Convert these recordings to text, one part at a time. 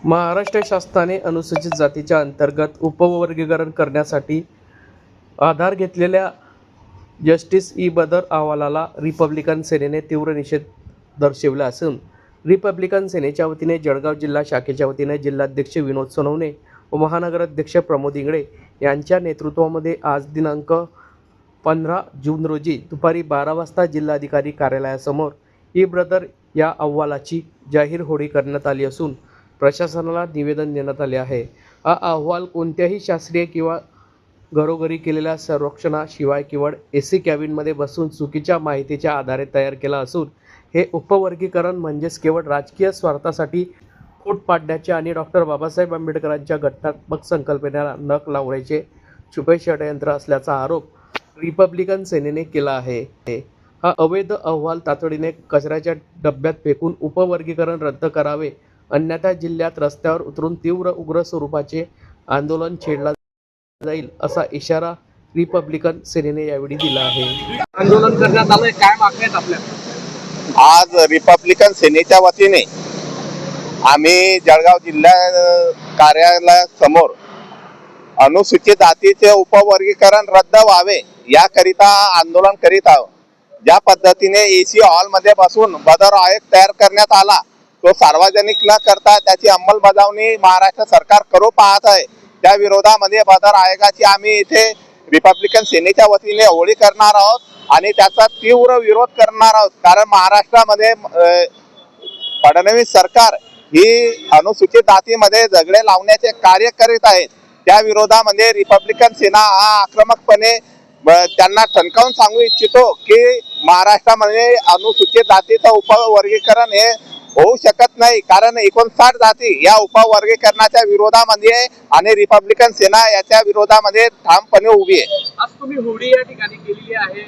महाराष्ट्र शासनाने अनुसूचित जातीच्या अंतर्गत उपवर्गीकरण करण्यासाठी आधार घेतलेल्या जस्टिस ई बदर अहवालाला रिपब्लिकन सेनेने तीव्र निषेध दर्शविला असून रिपब्लिकन सेनेच्या वतीने जळगाव जिल्हा शाखेच्या वतीने जिल्हाध्यक्ष विनोद सोनवणे व महानगराध्यक्ष प्रमोद इंगळे यांच्या नेतृत्वामध्ये आज दिनांक 15 जून रोजी दुपारी 12 वाजता जिल्हाधिकारी कार्यालयासमोर ई ब्रदर या अहवालाची जाहीर होळी करण्यात आली असून प्रशासनाला निवेदन देण्यात आले आहे। हा अहवाल कोणत्याही शास्त्रीय किंवा घरोघरी केलेल्या सर्वेक्षणाशिवाय केवळ एसी कॅबिनमध्ये बसून चुकीच्या माहितीच्या आधारे तयार केला असून हे उपवर्गीकरण म्हणजेच केवळ राजकीय स्वार्थासाठी फूट पाडण्याचे आणि डॉक्टर बाबासाहेब आंबेडकरांच्या घटनात्मक संकल्पनेला नख लावण्याचे छुपे षडयंत्र असल्याचा आरोप रिपब्लिकन सेनेने केला आहे। हा अवैध अहवाल तातडीने कचऱ्याच्या डब्यात फेकून उपवर्गीकरण रद्द करावे, अन्यथा जिल्ह्यात रस्त्यावर उतरून तीव्र उग्र स्वरूपाचे आंदोलन छेडला जाईल असा इशारा रिपब्लिकन सेनेने यावेळी दिला आहे। आंदोलन करण्यात आलंय, काय मागण्या आहेत आपल्या? आज रिपब्लिकन सेनेच्या वतीने आम्ही जळगाव जिल्हा कार्यालयासमोर अनुसूचित जातीचे उपवर्गीकरण रद्द व्हावे याकरिता आंदोलन करीत आहोत। ज्या पद्धतीने एसी हॉलमध्ये बसून बदर आयोग तयार करण्यात आला तो सार्वजनिक न करता त्याची अंमलबजावणी महाराष्ट्र सरकार करू पाहत आहे। त्या विरोधामध्ये बदर आयोगाची आम्ही इथे रिपब्लिकन सेनेच्या वतीने होळी करणार आहोत आणि त्याचा तीव्र विरोध करणार आहोत। कारण महाराष्ट्रामध्ये फडणवीस सरकार ही अनुसूचित जातीमध्ये झगडे लावण्याचे कार्य करीत आहेत। त्या विरोधामध्ये रिपब्लिकन सेना हा आक्रमकपणे त्यांना ठणकावून सांगू इच्छितो की महाराष्ट्रामध्ये अनुसूचित जातीचं उपवर्गीकरण हे होऊ शकत नाही, कारण 59 जाती या उपवर्गीकरणाच्या विरोधामध्ये आणि रिपब्लिकन सेना याच्या विरोधामध्ये ठामपणे उभी आहे। आज तुम्ही होळी या ठिकाणी केलेली आहे,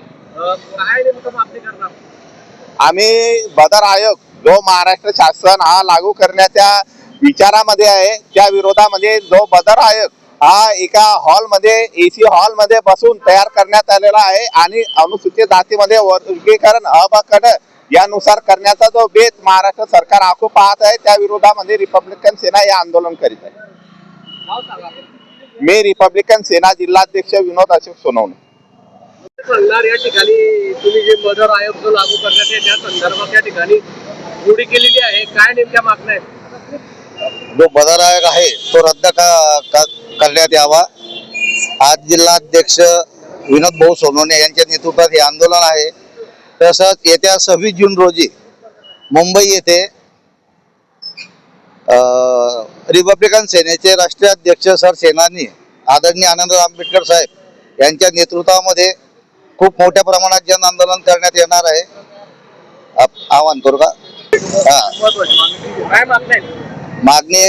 काय नेमकं मागणी करणार? आम्ही बदर आयोग जो महाराष्ट्र शासन हा लागू करण्याच्या विचारामध्ये आहे त्या विरोधामध्ये जो बदर आयोग हा एका हॉलमध्ये एसी हॉलमध्ये बसून तयार करण्यात आलेला आहे आणि अनुसूचित जातीमध्ये वर्गीकरण अबकड यानुसार करण्याचा जो बेत महाराष्ट्र सरकार आखू पाहत आहे त्या विरोधामध्ये रिपब्लिकन सेना हे आंदोलन करीत आहे। मी रिपब्लिकन सेना जिल्हाध्यक्ष विनोद अशोक सोनवणे। या ठिकाणी तुम्ही जे बदर आयोग जो लागू करण्यात आहे त्या संदर्भात या ठिकाणी होळी केलेली आहे, काय नेमक्या मागण्या आहेत? जो बदर आयोग आहे तो रद्द करण्यात यावा। आज जिल्हाध्यक्ष विनोद भाऊ सोनवणे यांच्या नेतृत्वात हे आंदोलन आहे। तसंच येत्या 26 जून रोजी मुंबई येथे रिपब्लिकन सेनेचे राष्ट्रीय अध्यक्ष सरसेनानी आदरणीय आनंदराव आंबेडकर साहेब यांच्या नेतृत्वामध्ये खूप मोठ्या प्रमाणात जन आंदोलन करण्यात येणार आहे। आवाहन करू का? मागणी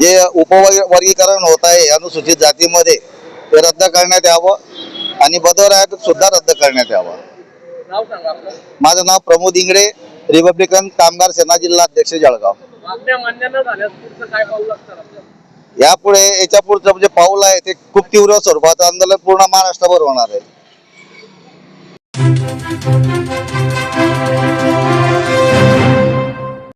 जे उपवर्गीकरण होत आहे अनुसूचित जातीमध्ये ते रद्द करण्यात यावं आणि बदर आयोग सुद्धा रद्द करण्यात यावं। माझं नाव प्रमोद इंगळे, रिपब्लिकन कामगार सेना जिल्हाध्यक्ष जळगाव। यापुढे याच्या पुढचं जे पाऊल आहे ते खूप तीव्र स्वरूपाचं आंदोलन पूर्ण महाराष्ट्रभर होणार आहे।